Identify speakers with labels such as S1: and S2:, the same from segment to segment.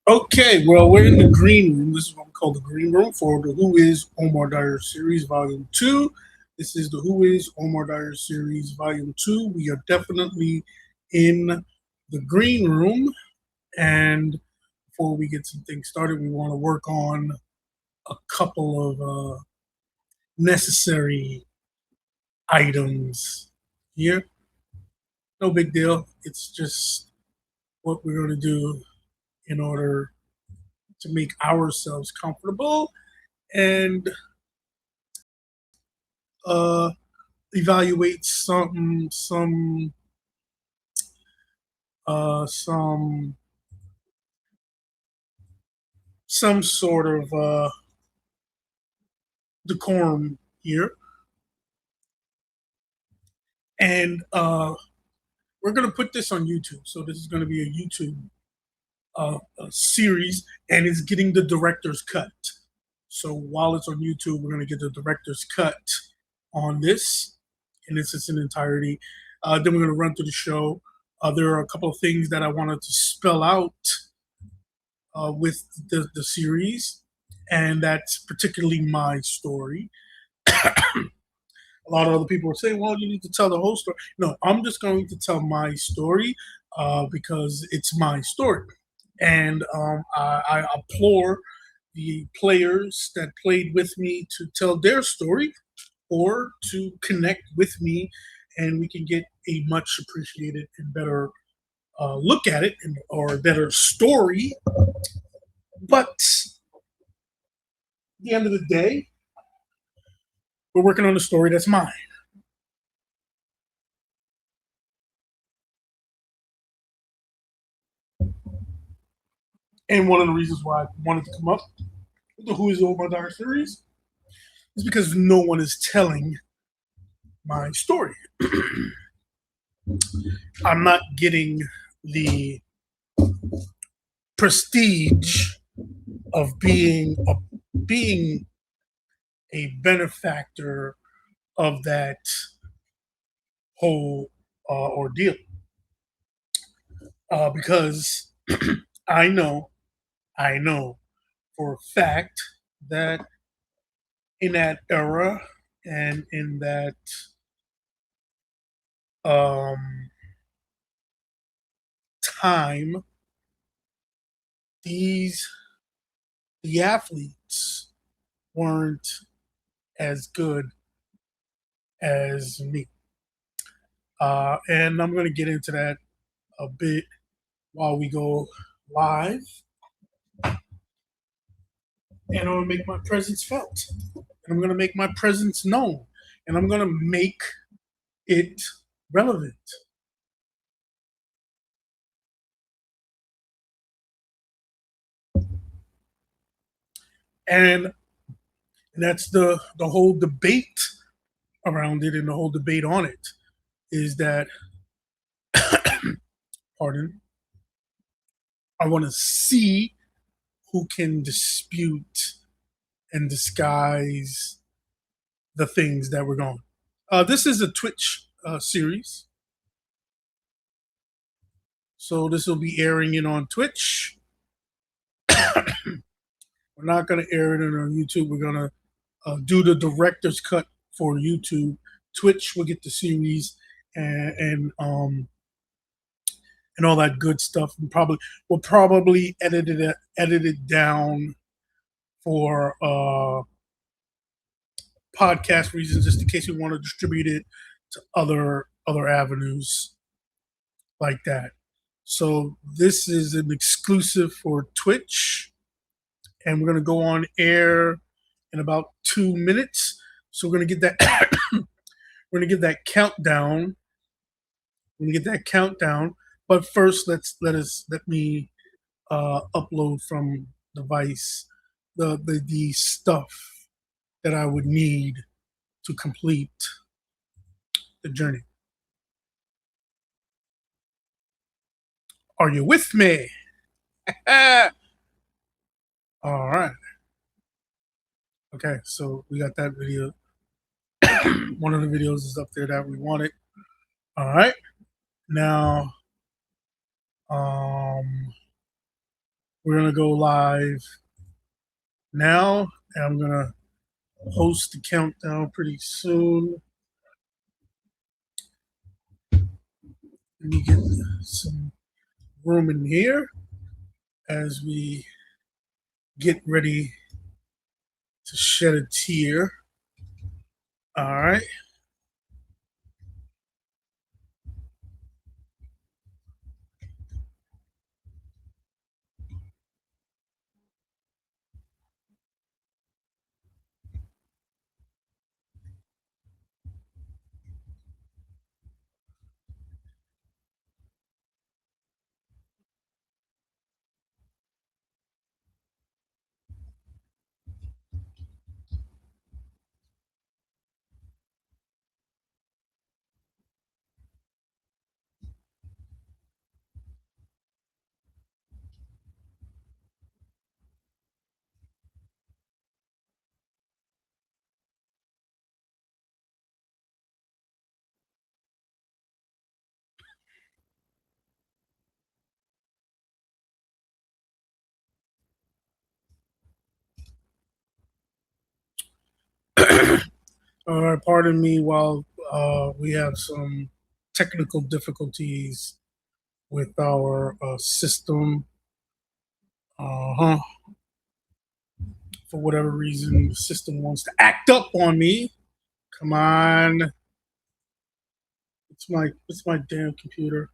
S1: Okay, well, we're in the green room. This is what we call the green room for the Who is Omar Dyer series, volume 2. This is the Who is Omar Dyer series, volume 2. We are definitely in the green room. And before we get some things started, we want to work on a couple of necessary items here. No big deal. It's just what we're going to do in order to make ourselves comfortable and uh, evaluate uh, some some sort of decorum here, and we're gonna put this on YouTube. So this is gonna be a YouTube a series, and it's getting the director's cut. So while it's on YouTube, we're gonna get the director's cut on this, and this is in entirety. Then we're gonna run through the show. There are a couple of things that I wanted to spell out with the series, and that's particularly my story. A lot of other people are saying, well, you need to tell the whole story. No, I'm just going to tell my story because it's my story. And I implore the players that played with me to tell their story or to connect with me, and we can get a much appreciated and better look at it or a better story. But at the end of the day, we're working on a story that's mine. And one of the reasons why I wanted to come up with the Who is Omar Dyer series is because no one is telling my story. I'm not getting the prestige of being a benefactor of that whole ordeal because I know I know for a fact that in that era and in that um, time, these the athletes weren't as good as me, and I'm going to get into that a bit while we go live, and I'm going to make my presence felt, and I'm going to make my presence known, and I'm going to make it relevant. And that's the whole debate around it, and the whole debate on it is that, pardon, I want to see who can dispute and disguise the things that we're going. This is a Twitch series, so this will be airing it on Twitch. We're not going to air it on YouTube. We're going to do the director's cut for YouTube. Twitch will get the series and all that good stuff. And we'll probably edit it down for podcast reasons, just in case we want to distribute it to other avenues like that. So this is an exclusive for Twitch, and we're gonna go on air in about 2 minutes. So we're gonna get that we're gonna get that countdown. We're gonna get that countdown. But first, let me upload from device the stuff that I would need to complete the journey. Are you with me? All right. Okay, so we got that video. One of the videos is up there that we wanted. All right. Now, we're We're gonna go live now, and I'm gonna host the countdown pretty soon. Let me get some room in here as we get ready to shed a tear. All right. All right, pardon me while we have some technical difficulties with our system. Uh-huh. For whatever reason, the system wants to act up on me. Come on. It's my damn computer.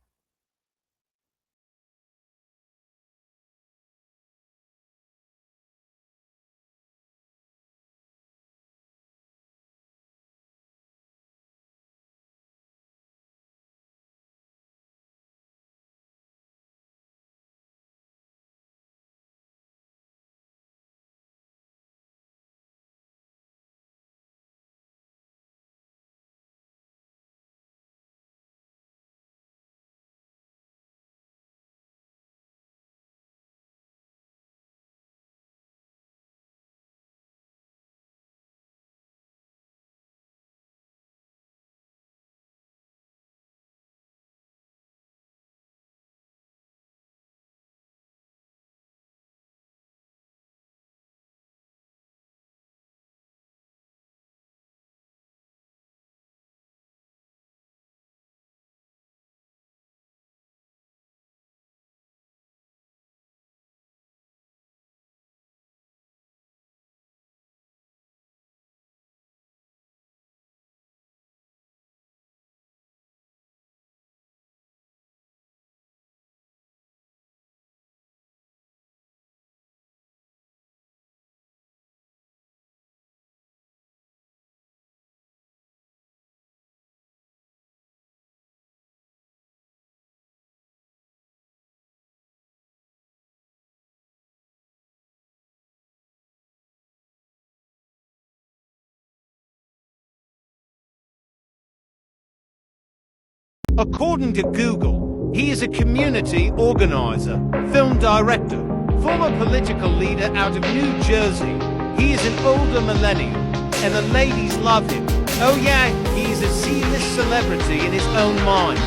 S2: According to Google, he is a community organizer, film director, former political leader out of New Jersey. He is an older millennial, and the ladies love him. Oh yeah, he is a C-list celebrity in his own mind.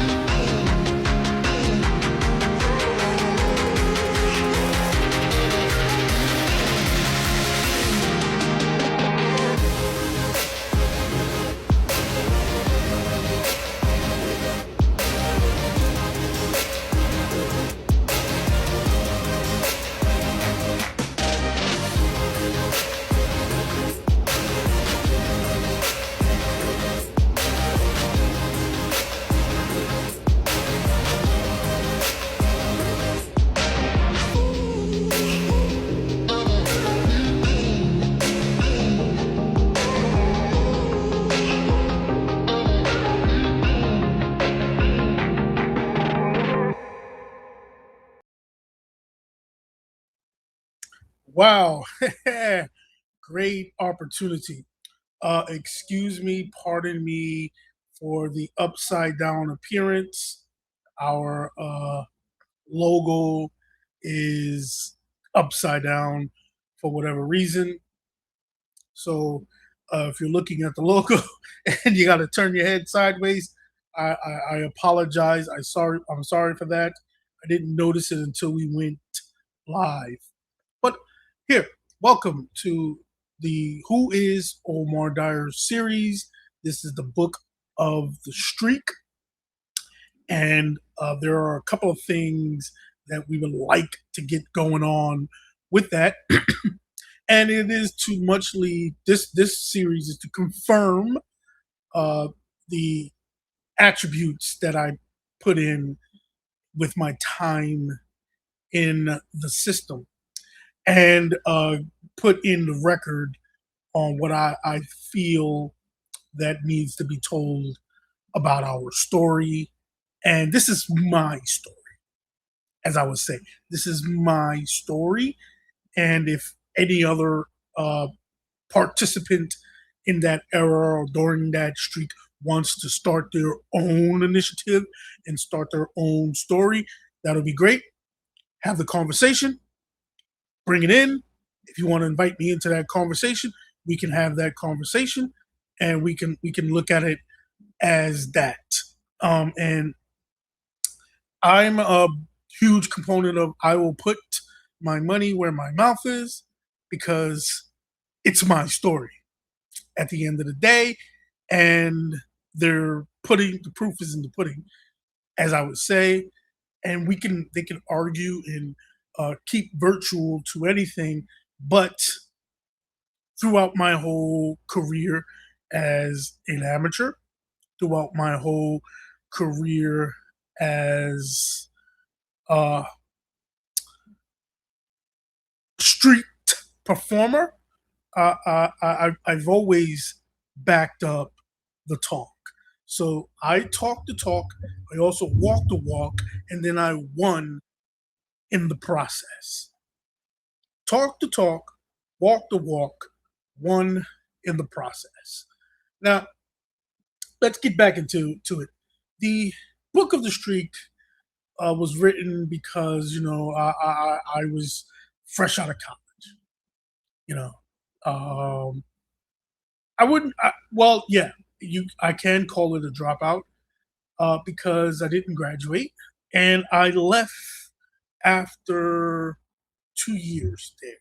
S1: Wow. Great opportunity. Excuse me, pardon me for the upside down appearance. Our logo is upside down for whatever reason. So if you're looking at the logo and you got to turn your head sideways, I apologize. I'm sorry for that. I didn't notice it until we went live. But here, welcome to the Who is Omar Dyer series. This is the book of the streak, and there are a couple of things that we would like to get going on with that. And it is to muchly this series is to confirm the attributes that I put in with my time in the system, and put in the record on what I feel that needs to be told about our story. And this is my story, as I would say. This is my story. And if any other uh, participant in that era or during that streak wants to start their own initiative and start their own story, that'll be great. Have the conversation, bring it in. If you want to invite me into that conversation, we can have that conversation, and we can look at it as that. And I'm a huge component of I will put my money where my mouth is, because it's my story at the end of the day, and they're putting the proof is in the pudding, as I would say. And they can argue and keep virtual to anything, but throughout my whole career as an amateur, throughout my whole career as a street performer, I've always backed up the talk. So I talk the talk, I also walk the walk, and then I won in the process. Talk the talk, walk the walk, won in the process. Now, let's get back into it. The book of the streak was written because I was fresh out of college. You know, um, I wouldn't. Well, yeah, I can call it a dropout because I didn't graduate, and I left after 2 years there.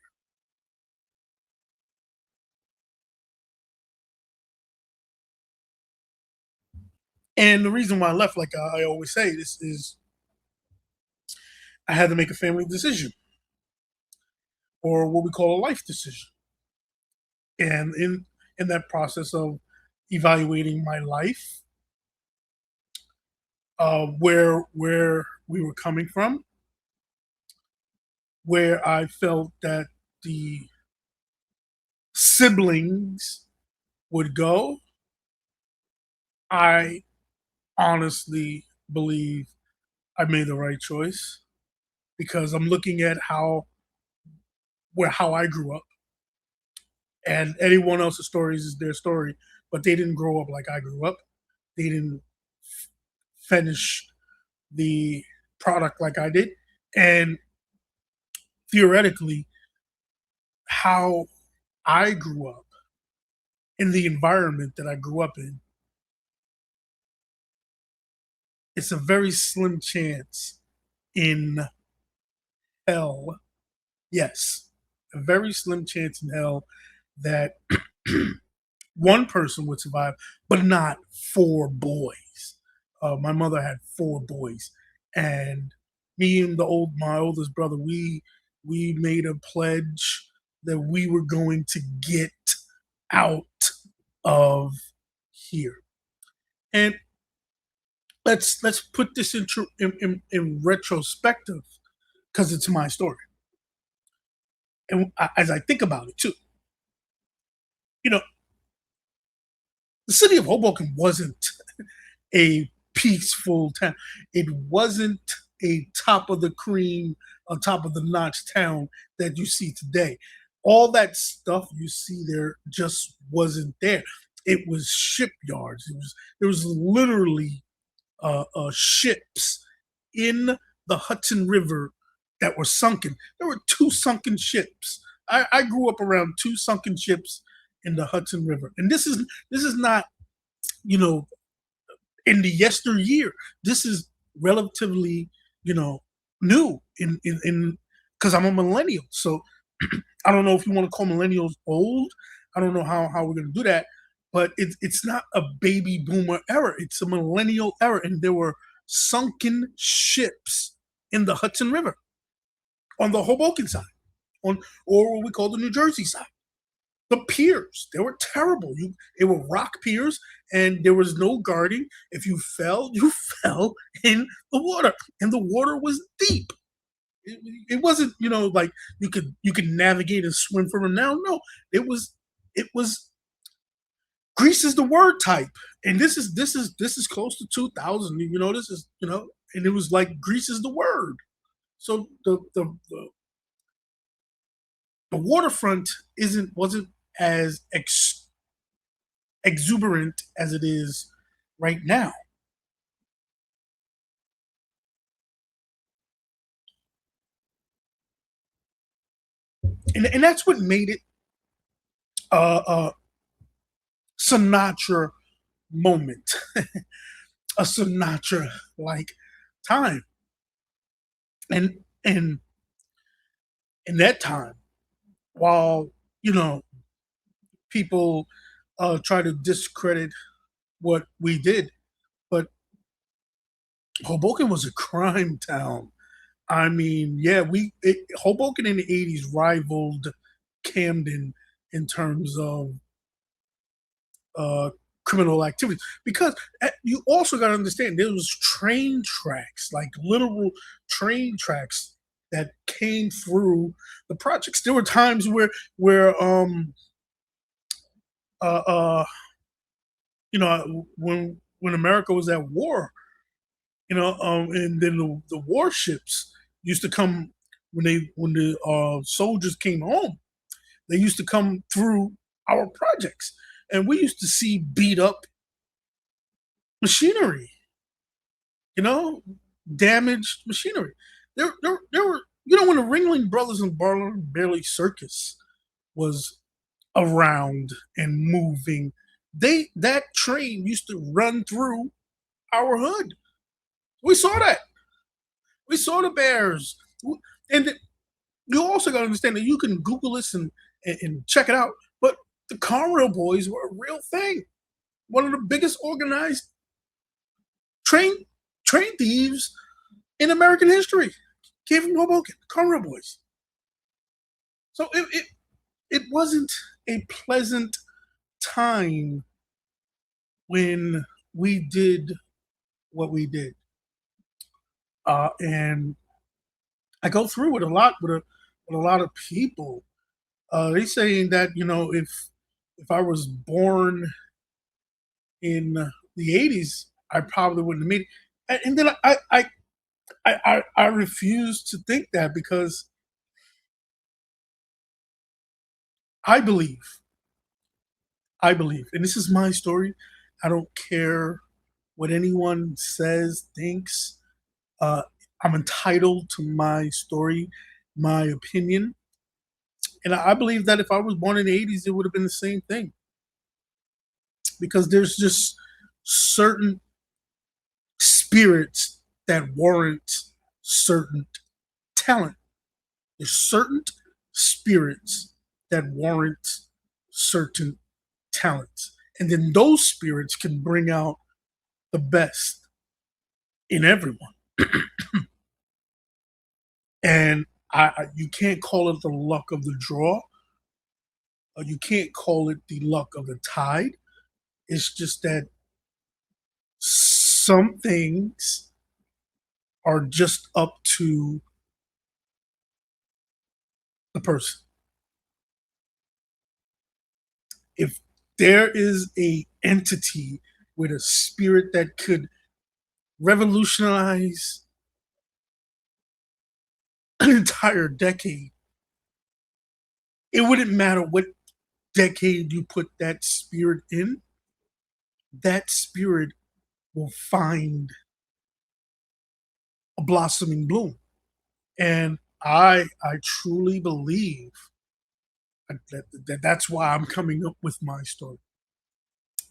S1: And the reason why I left, like I always say, this is I had to make a family decision, or what we call a life decision. And in that process of evaluating my life, where we were coming from, where I felt that the siblings would go, I honestly believe I made the right choice, because I'm looking at how I grew up, and anyone else's stories is their story, but they didn't grow up like I grew up. They didn't finish the product like I did, and theoretically, how I grew up in the environment that I grew up in, it's a very slim chance in hell. Yes, a very slim chance in hell that one person would survive, but not four boys. My mother had four boys, and me and my oldest brother, we made a pledge that we were going to get out of here. And let's put this in retrospective, because it's my story. And as I think about it too, you know, the city of Hoboken wasn't a peaceful town. It wasn't a top of the cream, on top of the notch town that you see today. All that stuff you see there just wasn't there. It was shipyards. There was literally ships in the Hudson River that were sunken. There were two sunken ships. I grew up around two sunken ships in the Hudson River, and this is not, you know, in the yesteryear. This is relatively, new in because I'm a millennial. So I don't know if you want to call millennials old. I don't know how we're going to do that, but it's not a baby boomer era. It's a millennial era, and there were sunken ships in the Hudson River on the Hoboken side, on or what we call the New Jersey side. The piers, they were terrible. It were rock piers, and there was no guarding. If you fell, you fell in the water, and the water was deep. It wasn't, like you could navigate and swim from it now. No, it was Greece is the word type, and this is close to 2000. This is and it was like Greece is the word. So the waterfront wasn't as exuberant as it is right now. And that's what made it a Sinatra moment, a Sinatra like time. And in that time, while people try to discredit what we did, but Hoboken was a crime town. I mean, yeah, Hoboken in the '80s rivaled Camden in terms of uh, criminal activity, because you also got to understand there was train tracks, like literal train tracks that came through the projects. There were times where uh, uh, when America was at war, and then the warships used to come when the soldiers came home. They used to come through our projects, and we used to see beat up machinery, you know, damaged machinery. There were, when the Ringling Brothers and Barnum Bailey Circus was around and moving, that train used to run through our hood. We saw that. We saw the bears, and you also got to understand that you can Google this and check it out. But the Conrail Boys were a real thing. One of the biggest organized train train thieves in American history came from Hoboken, Conrail Boys. So it wasn't a pleasant time when we did what we did, and I go through it a lot with a lot of people. They saying that if I was born in the '80s, I probably wouldn't have made it. And then I refuse to think that, because I believe and this is my story. I don't care what anyone says, thinks. Uh, I'm entitled to my story, my opinion, and I believe that if I was born in the '80s, it would have been the same thing, because there's just certain spirits that warrant certain talent. There's certain spirits that warrant certain talents. And then those spirits can bring out the best in everyone. And you can't call it the luck of the draw, or you can't call it the luck of the tide. It's just that some things are just up to the person. If there is a entity with a spirit that could revolutionize an entire decade, it wouldn't matter what decade you put that spirit in, that spirit will find a blossoming bloom. And I truly believe that's why I'm coming up with my story.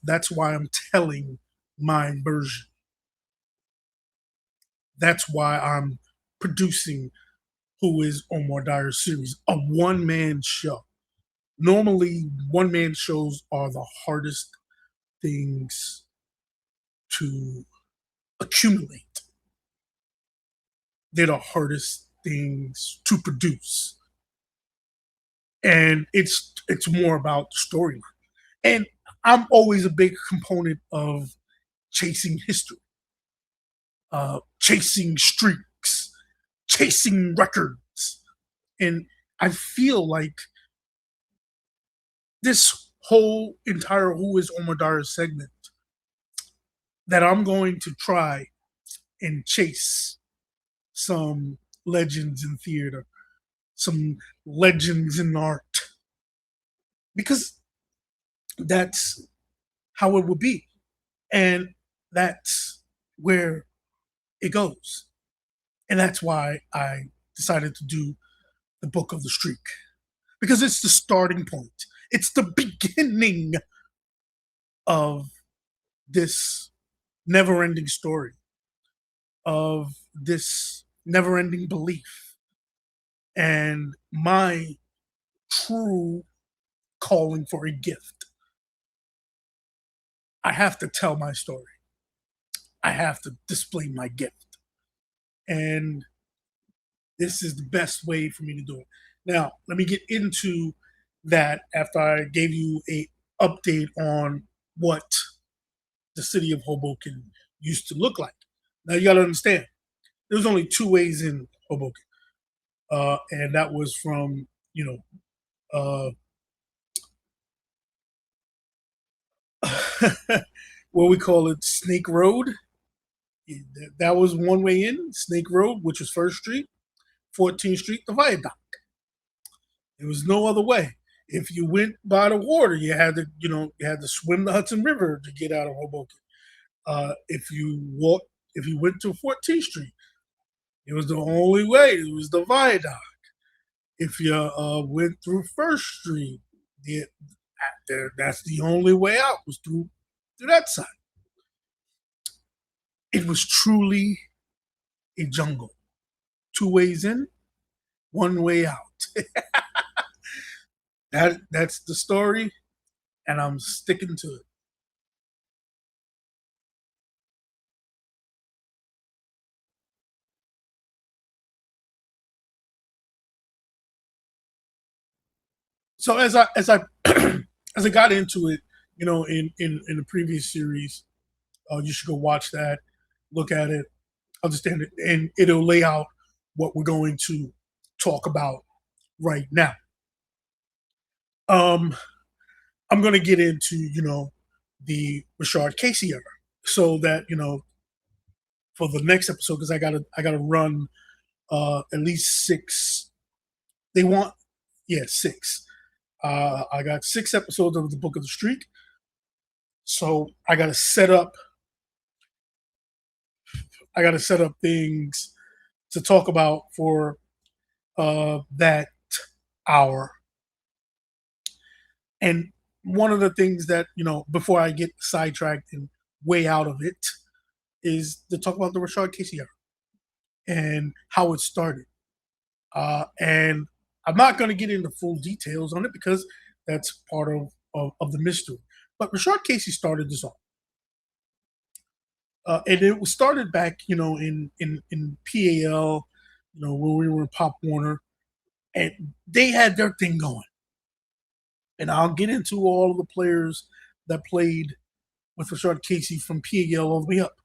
S1: That's why I'm telling my version. That's why I'm producing Who is Omar Dyer's series, a one-man show. Normally, one-man shows are the hardest things to accumulate. They're the hardest things to produce. And it's more about the storyline. And I'm always a big component of chasing history, chasing streaks, chasing records. And I feel like this whole entire Who is Omar Dyer segment that I'm going to try and chase some legends in theater, some legends in art, because that's how it would be. And that's where it goes. And that's why I decided to do the Book of the Streak, because it's the starting point. It's the beginning of this never ending story, of this never ending belief, and my true calling for a gift. I have to tell my story. I have to display my gift. And this is the best way for me to do it. Now, let me get into that after I gave you a update on what the city of Hoboken used to look like. Now you got to understand, there's only two ways in Hoboken, and that was from what we call it, Snake Road. That was one way in, Snake Road, which was First Street, 14th Street, the Viaduct. There was no other way. If you went by the water, you had to swim the Hudson River to get out of Hoboken. If you went to 14th Street, it was the only way. It was the Viaduct. If you went through First Street, that's the only way out, was through that side. It was truly a jungle. Two ways in, one way out. That's the story, and I'm sticking to it. So as I as I got into it, in the previous series, you should go watch that, look at it, understand it, and it'll lay out what we're going to talk about right now. Um, I'm going to get into the Rashard Casey era, so that for the next episode, because I gotta run at least six. They want, yeah, six. I got 6 episodes of the Book of the Streak, so I gotta set up. I gotta set up things to talk about for that hour. And one of the things that before I get sidetracked and way out of it, is to talk about the Rashard Casey era and how it started. And I'm not going to get into full details on it because that's part of the mystery. But Rashard Casey started this all. And it was started back, in PAL, when we were in Pop Warner, and they had their thing going. And I'll get into all of the players that played with Rashard Casey from PAL all the way up.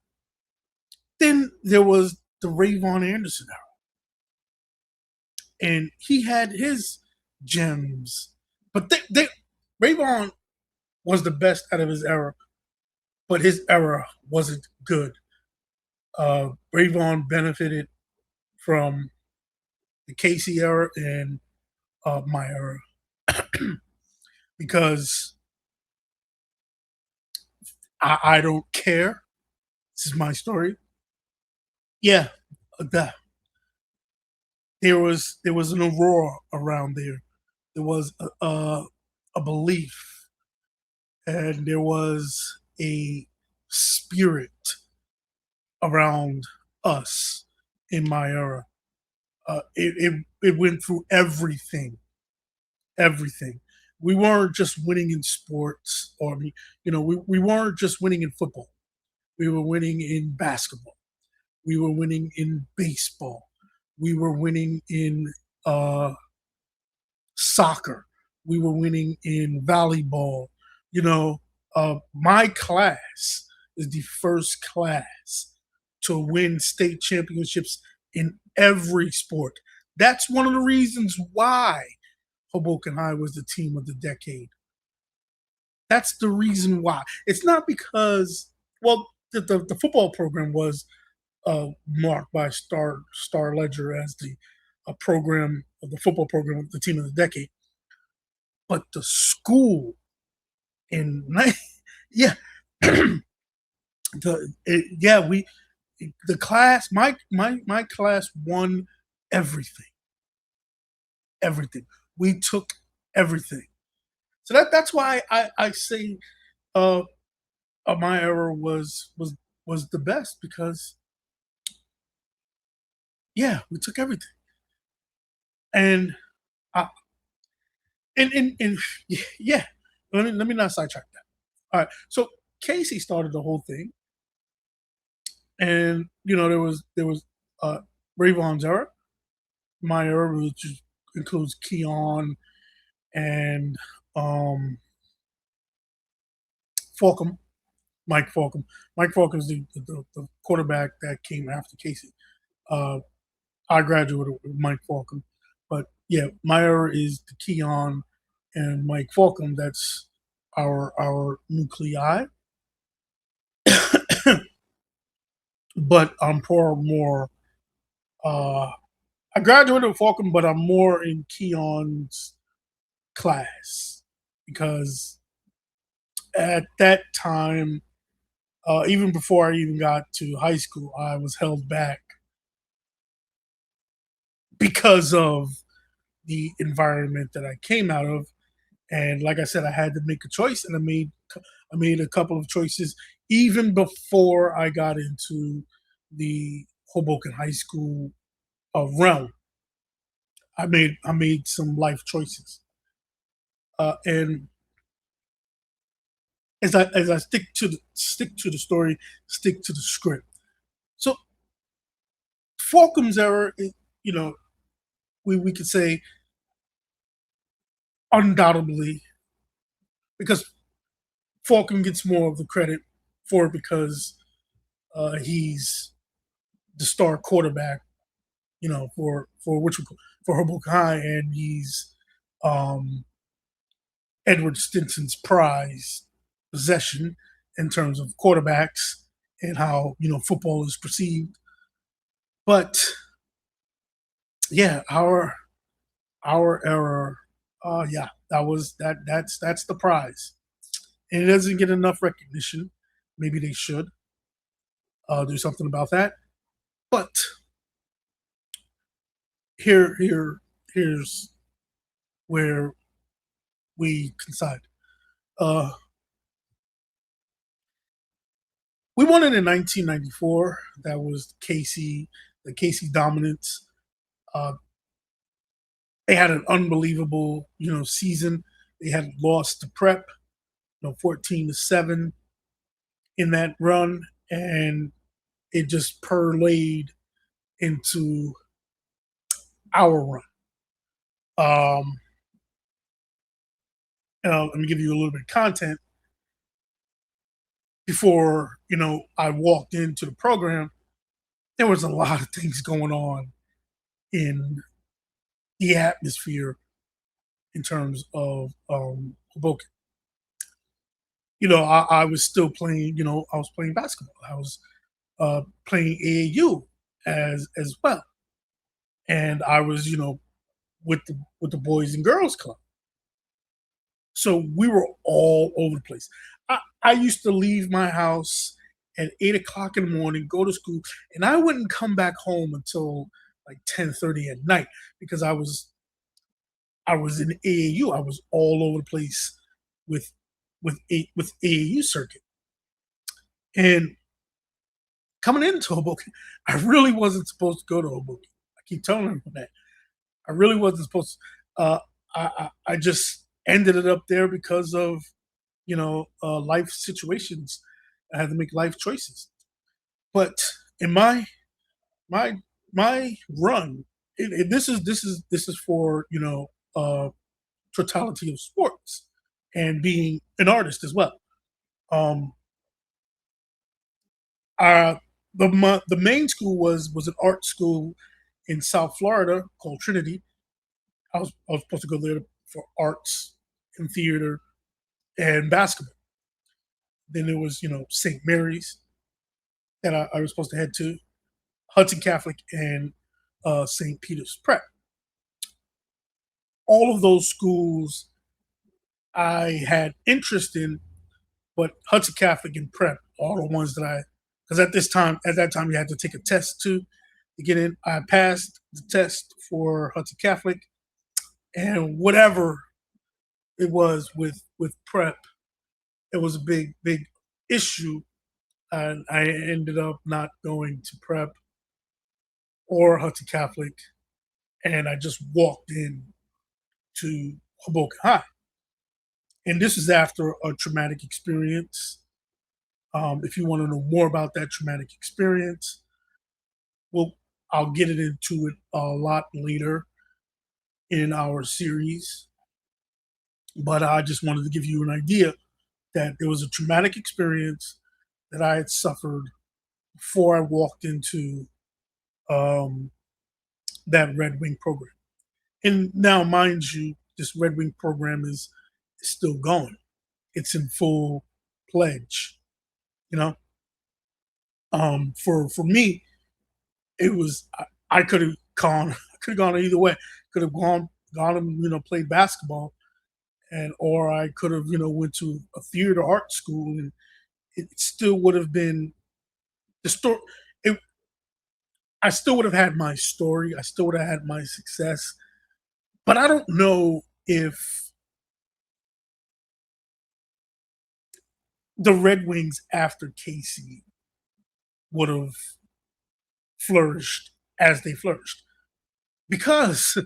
S1: Then there was the Rayvon Anderson era, and he had his gems, but Rayvon was the best out of his era, but his era wasn't good. Rayvon benefited from the Casey era and my era because I don't care. This is my story. Yeah, that there was an aurora around there. There was a belief, and there was a spirit around us in my era. It went through everything, everything. We weren't just winning in sports, or we weren't just winning in football. We were winning in basketball. We were winning in baseball. We were winning in uh, soccer. We were winning in volleyball. My class is the first class to win state championships in every sport. That's one of the reasons why Hoboken High was the team of the decade. That's the reason why. It's not because, well, the football program was marked by Star Ledger as the program of the football program of the team of the decade, but the school in yeah, we the class my class won everything, everything. We took everything. So that's why I say uh, my era was the best, because yeah, we took everything. And I, and yeah, let me not sidetrack that. All right, so Casey started the whole thing, and there was uh, Rayvon's era, my era, which includes Keon and um, Falcom, Mike Falcom. Mike Falcom is the quarterback that came after Casey. Uh, I graduated with Mike Falcom, but yeah, my era is the Keon and Mike Falcom. That's our nuclei. But I'm far more. Uh, I graduated with Falcon, but I'm more in Keon's class, because at that time, even before I even got to high school, I was held back because of the environment that I came out of. And like I said, I had to make a choice, and I made a couple of choices even before I got into the Hoboken High School realm. I made some life choices, and as I stick to the story, stick to the script. So Falcom's error, you know, we could say undoubtedly, because Falcom gets more of the credit for it, because he's the star quarterback, for Hoboken High, and he's um, Edward Stinson's prize possession in terms of quarterbacks and how football is perceived. But yeah, our era, yeah, that's the prize, and it doesn't get enough recognition. Maybe they should do something about that. But here's where we coincide. Uh, we won it in 1994. That was the Casey dominance. Uh, they had an unbelievable, season. They had lost to Prep, 14-7 in that run, and it just parlayed into our run. Um, let me give you a little bit of content. Before I walked into the program, there was a lot of things going on in the atmosphere in terms of Hoboken. I was still playing. I was playing basketball. I was playing AAU as well, and I was with the Boys and Girls Club. So we were all over the place. I used to leave my house at 8 o'clock in the morning, go to school, and I wouldn't come back home until like 10:30 at night, because I was in AAU. I was all over the place with with AAU circuit. And coming into Hoboken, I really wasn't supposed to go to Hoboken. keep telling him that. I really wasn't supposed to. I just ended it up there because of life situations. I had to make life choices. But in my my run, this is for totality of sports and being an artist as well. Um, uh, the main school was an art school in South Florida called Trinity. I was supposed to go there for arts and theater and basketball. Then there was St. Mary's that I was supposed to head to, Hudson Catholic, and St. Peter's Prep. All of those schools I had interest in, but Hudson Catholic and Prep are the ones that because at that time, you had to take a test to get in. I passed the test for Hudson Catholic, and whatever it was with Prep, it was a big issue, and I ended up not going to Prep or Hudson Catholic, and I just walked in to Hoboken High. And this is after a traumatic experience. If you want to know more about that traumatic experience, well, I'll get it into it a lot later in our series. But I just wanted to give you an idea that there was a traumatic experience that I had suffered before I walked into um, that Redwing program. And now, mind you, this Redwing program is still going. It's in full pledge. You know, for me, it was I could have gone I could have gone either way. Could have gone and played basketball, and or I could have went to a theater art school, and it still would have been the story. It, I still would have had my story. I still would have had my success. But I don't know if the Red Wings after Casey would have flourished as they flourished because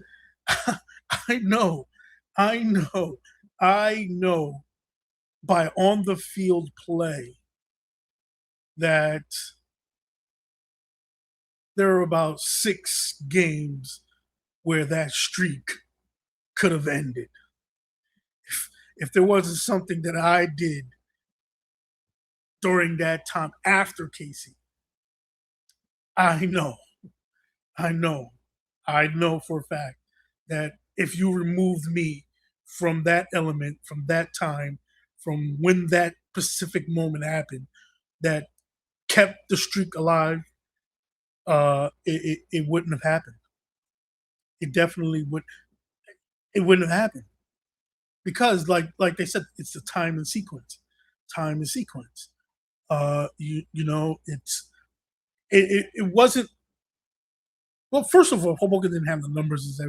S1: I know, I know, I know by on the field play that there are about 6 games where that streak could have ended. If there wasn't something that I did during that time after Casey, I know, I know, I know for a fact that if you removed me from that element, from that time, from when that specific moment happened, that kept the streak alive, it wouldn't have happened. It definitely would. It wouldn't have happened because, like they said, it's the time and sequence. Time and sequence. It wasn't. Well, first of all, Hoboken didn't have the numbers as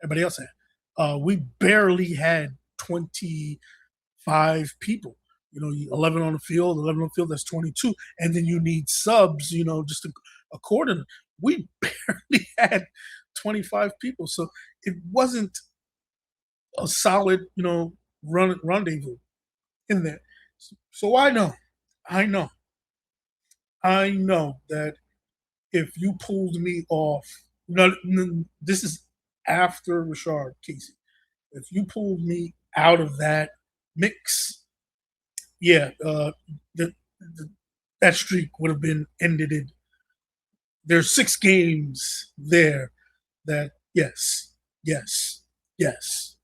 S1: everybody else had. We barely had 25 people. 11 on the field, 11 on the field, that's 22. And then you need subs, just according. We barely had 25 people. So it wasn't a solid, rendezvous in there. So I know, I know that if you pulled me off, no, this is after Rashard Casey. If you pulled me out of that mix, yeah, the that streak would have been ended. There's 6 games there that yes, yes, yes,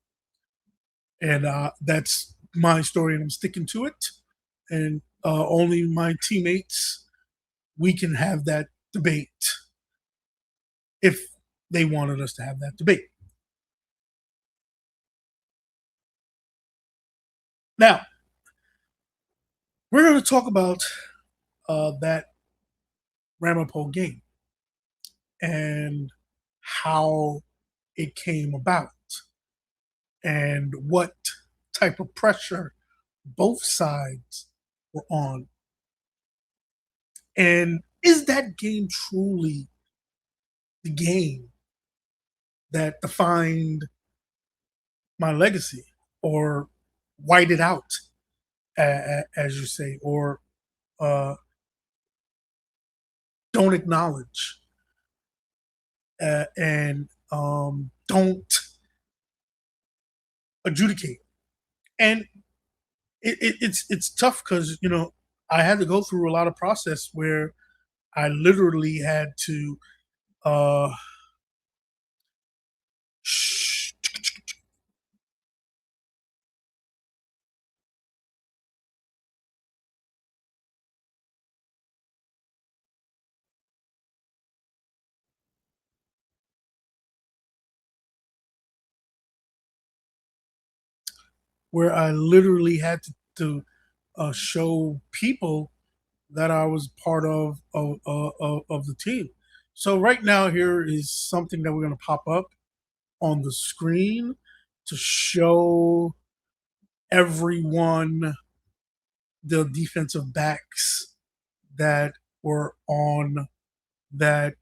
S1: and that's my story, and I'm sticking to it. And only my teammates, we can have that debate if they wanted us to have that debate. Now, we're going to talk about that Ramapo game and how it came about and what type of pressure both sides were on. And is that game truly the game that defined my legacy, or white it out, as you say, or uh, don't acknowledge, and don't adjudicate. And it's tough because I had to go through a lot of process where I literally had to uh, where I literally had to show people that I was part of the team. So right now, here is something that we're going to pop up on the screen to show everyone the defensive backs that were on that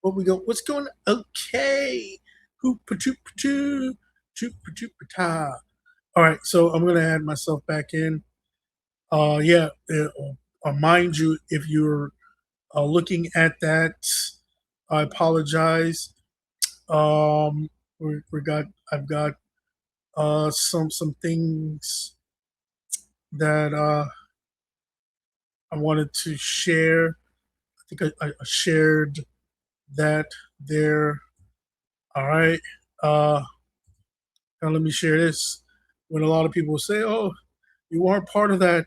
S1: what we go? What's going? Okay. Hoop-a-choop-a-choo, All right, so I'm gonna add myself back in. Yeah. Mind you, if you're looking at that, I apologize. I've got some things that I wanted to share. I think I shared that there. All right. Now let me share this. When a lot of people say, "Oh, you weren't part of that.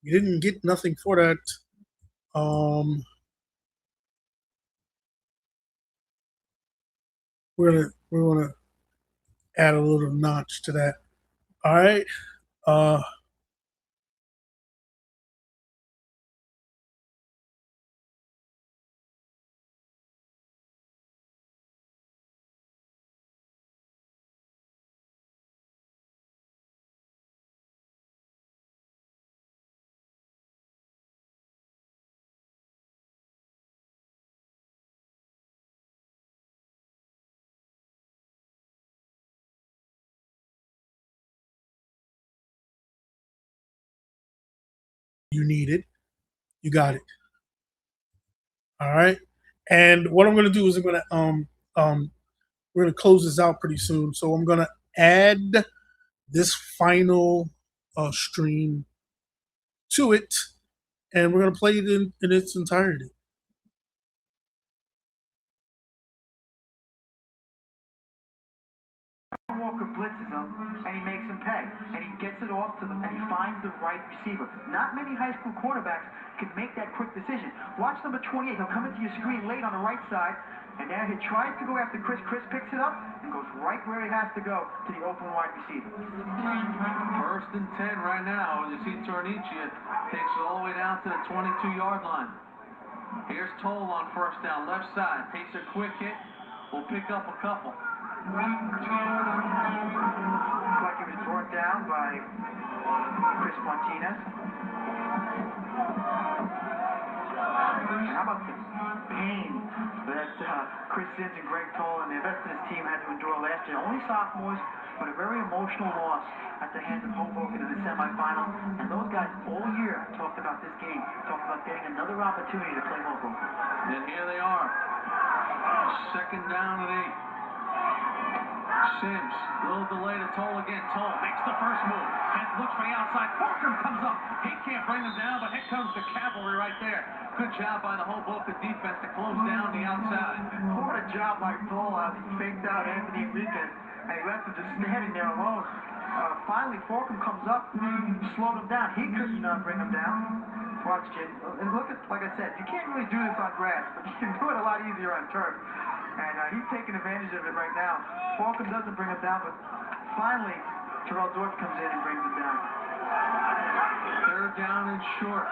S1: You didn't get nothing for that." Um, we're gonna add a little notch to that. All right. Uh, you need it. You got it. All right. And what I'm gonna do is um we're gonna close this out pretty soon. So I'm gonna add this final stream to it, and we're gonna play it in its entirety.
S3: Walker blitzes him, and he makes him pay. And he gets it off to them, and he finds the right receiver. Not many high school quarterbacks can make that quick decision. Watch number 28. He'll come into your screen late on the right side, and now he tries to go after Chris. Chris picks it up and goes right where he has to go, to the open wide receiver.
S4: First and 10 right now. You see Tornicia takes it all the way down to the 22-yard line. Here's Toll on first down, left side. Takes a quick hit. We'll pick up a couple.
S3: Looks like he was brought down by Chris Martinez. How about the pain that Chris Sims and Greg Toll and the rest of his team had to endure last year? Only sophomores, but a very emotional loss at the hands of Hoboken in the semifinals. And those guys all year talked about this game, talked about getting another opportunity to play Hoboken.
S4: And here they are. Second down and 8. Sims, little delay to Toll again. Toll makes the first move. Looks for the outside. Forkham comes up. He can't bring him down, but here comes the cavalry right there. Good job by the Hoboken defense to close down the outside.
S3: What a job by Toll. He faked out Anthony Enriquez, and he left him just standing there alone. Finally, Forkham comes up, slowed him down. He couldn't bring him down. Watch, Jim. And look at, like I said, you can't really do this on grass, but you can do it a lot easier on turf. And he's taking advantage of it right now. Forkham doesn't bring him down, but finally, Terrell Dorff comes in and brings him down.
S4: Third down and short.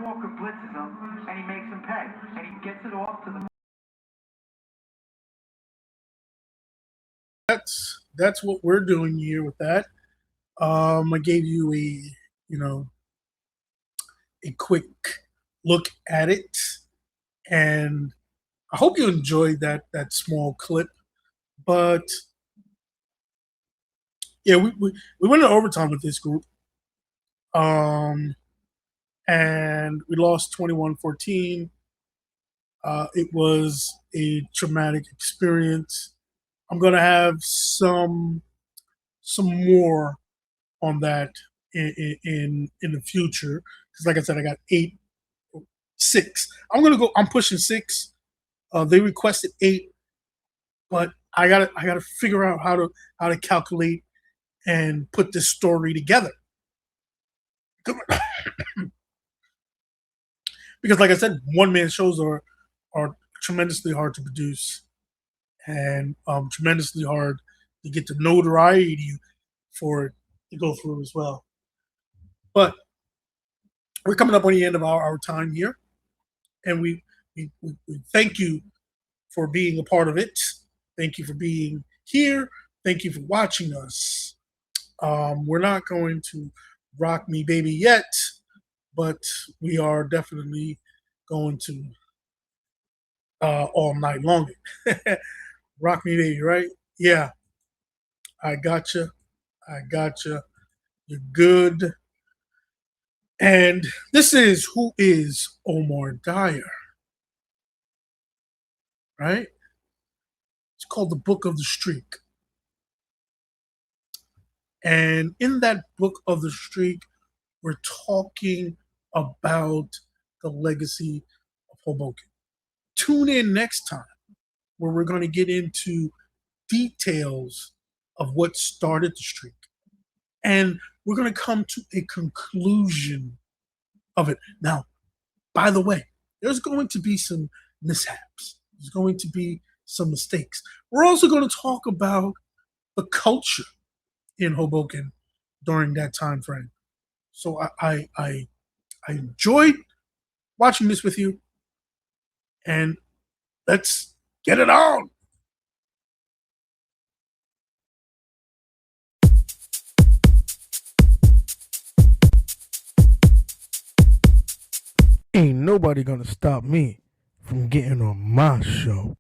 S3: Walker blitzes him, and he makes him pay. And he gets it off to the...
S1: That's what we're doing here with that. I gave you a quick look at it, and I hope you enjoyed that small clip. But yeah, we went into overtime with this group, and we lost 21-14. It was a traumatic experience. I'm gonna have some more on that in the future, because like I said, I got 6. I'm pushing 6. They requested 8, but I gotta figure out how to calculate and put this story together. Because like I said, one-man shows are tremendously hard to produce, and tremendously hard to get the notoriety for it to go through as well. But we're coming up on the end of our time here, and we thank you for being a part of it. Thank you for being here. Thank you for watching us. We're not going to rock me baby yet, but we are definitely going to all night long. Rock me, baby, right? Yeah, I gotcha. I gotcha. You're good. And this is Who is Omar Dyer, right? It's called The Book of the Streak. And in that Book of the Streak, we're talking about the legacy of Hoboken. Tune in next time where we're going to get into details of what started the streak. And we're going to come to a conclusion of it. Now, by the way, there's going to be some mishaps. There's going to be some mistakes. We're also going to talk about the culture in Hoboken during that time frame. So I enjoyed watching this with you, and let's get it on.
S5: Ain't nobody gonna stop me from getting on my show.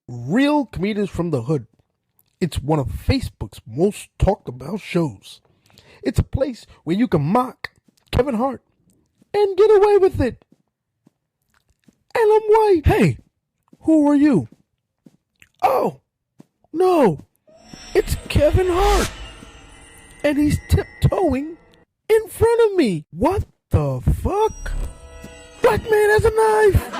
S5: Real Comedians from the Hood. It's one of Facebook's most talked about shows. It's a place where you can mock Kevin Hart and get away with it. And I'm white. Hey, who are you? Oh, no, it's Kevin Hart. And he's tiptoeing in front of me. What the fuck? Black man has a knife.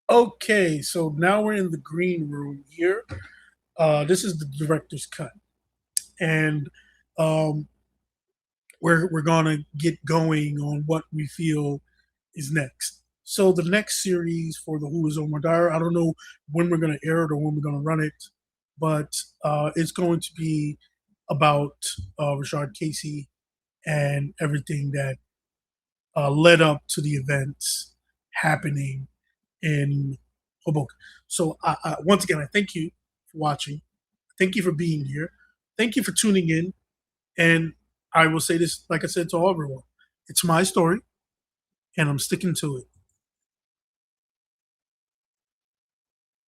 S1: Okay, so now we're in the green room here. This is the director's cut, and we're gonna get going on what we feel is next. So the next series for the Who is Omar Dyer, I don't know when we're gonna air it or when we're gonna run it, but it's going to be about Rashard Casey and everything that led up to the events happening in Hoboken. So once again, I thank you for watching. Thank you for being here. Thank you for tuning in. And I will say this, like I said to everyone, it's my story, and I'm sticking to it.